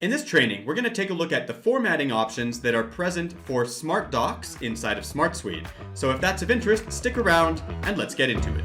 In this training, we're going to take a look at the formatting options that are present for SmartDocs inside of SmartSuite. So if that's of interest, stick around and let's get into it.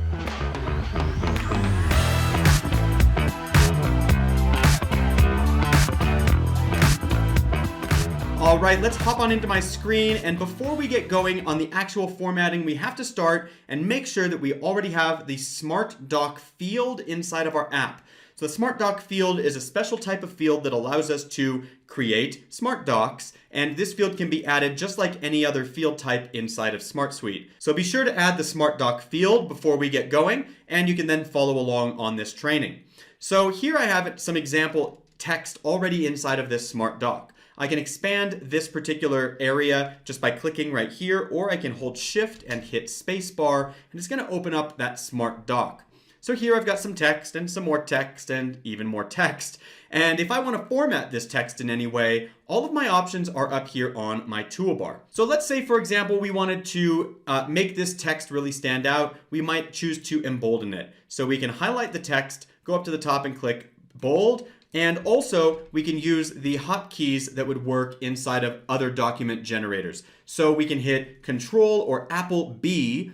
All right, let's hop on into my screen, and before we get going on the actual formatting, we have to start and make sure that we already have the SmartDoc field inside of our app. So the SmartDoc field is a special type of field that allows us to create SmartDocs, and this field can be added just like any other field type inside of SmartSuite. So be sure to add the SmartDoc field before we get going, and you can then follow along on this training. So here I have some example text already inside of this SmartDoc. I can expand this particular area just by clicking right here, or I can hold Shift and hit Spacebar, and it's going to open up that SmartDoc. So here I've got some text and some more text and even more text. And if I want to format this text in any way, all of my options are up here on my toolbar. So let's say, for example, we wanted to make this text really stand out. We might choose to embolden it. So we can highlight the text, go up to the top and click bold. And also we can use the hotkeys that would work inside of other document generators. So we can hit Control or Apple B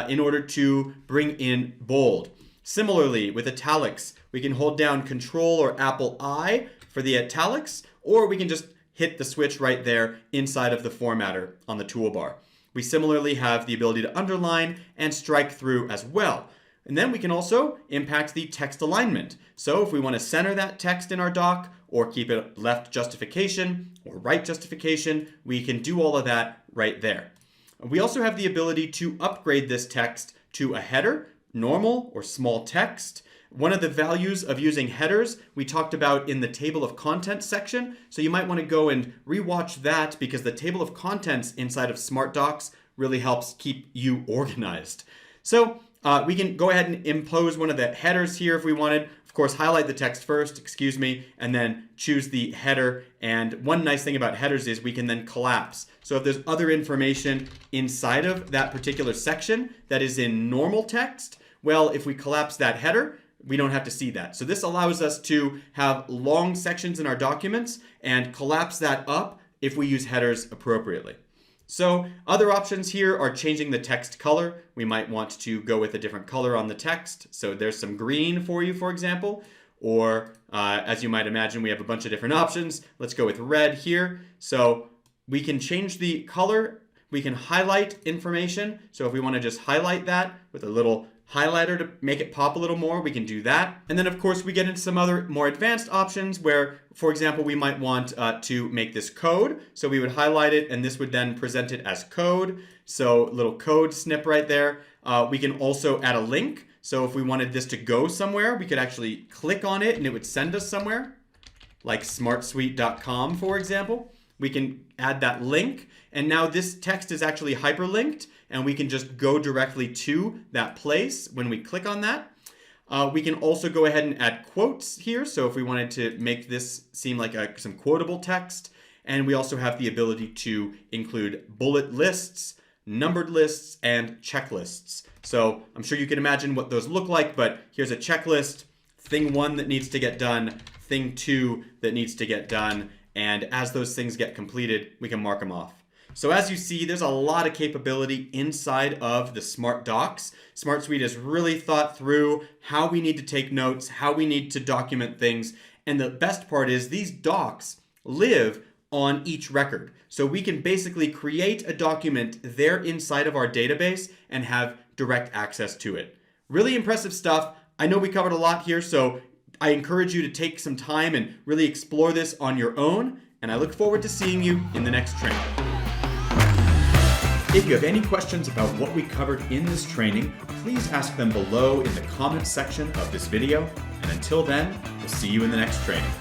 in order to bring in bold. Similarly, with italics, we can hold down Control or Apple I for the italics, or we can just hit the switch right there inside of the formatter on the toolbar. We similarly have the ability to underline and strike through as well. And then we can also impact the text alignment. So if we want to center that text in our doc, or keep it left justification or right justification, we can do all of that right there. We also have the ability to upgrade this text to a header, normal or small text. One of the values of using headers we talked about in the table of contents section. So you might want to go and rewatch that, because the table of contents inside of SmartDocs really helps keep you organized. So we can go ahead and impose one of the headers here if we wanted. Of course, highlight the text first, and then choose the header. And one nice thing about headers is we can then collapse. So if there's other information inside of that particular section that is in normal text, well, if we collapse that header, we don't have to see that. So this allows us to have long sections in our documents and collapse that up if we use headers appropriately. So other options here are changing the text color. We might want to go with a different color on the text. So there's some green for you, for example, or as you might imagine, we have a bunch of different options. Let's go with red here. So we can change the color. We can highlight information. So if we want to just highlight that with a little highlighter to make it pop a little more, we can do that. And then of course we get into some other more advanced options where, for example, we might want to make this code. So we would highlight it and this would then present it as code. So little code snip right there. We can also add a link. So if we wanted this to go somewhere, we could actually click on it and it would send us somewhere, like smartsuite.com, for example. We can add that link, and now this text is actually hyperlinked, and we can just go directly to that place when we click on that. We can also go ahead and add quotes here, so if we wanted to make this seem like some quotable text. And we also have the ability to include bullet lists, numbered lists, and checklists. So I'm sure you can imagine what those look like, but here's a checklist, thing 1 that needs to get done, thing 2 that needs to get done, and as those things get completed, we can mark them off. So as you see, there's a lot of capability inside of the SmartDocs. SmartSuite has really thought through how we need to take notes, how we need to document things. And the best part is these docs live on each record. So we can basically create a document there inside of our database and have direct access to it. Really impressive stuff. I know we covered a lot here, so I encourage you to take some time and really explore this on your own, and I look forward to seeing you in the next training. If you have any questions about what we covered in this training, please ask them below in the comments section of this video, and until then, we'll see you in the next training.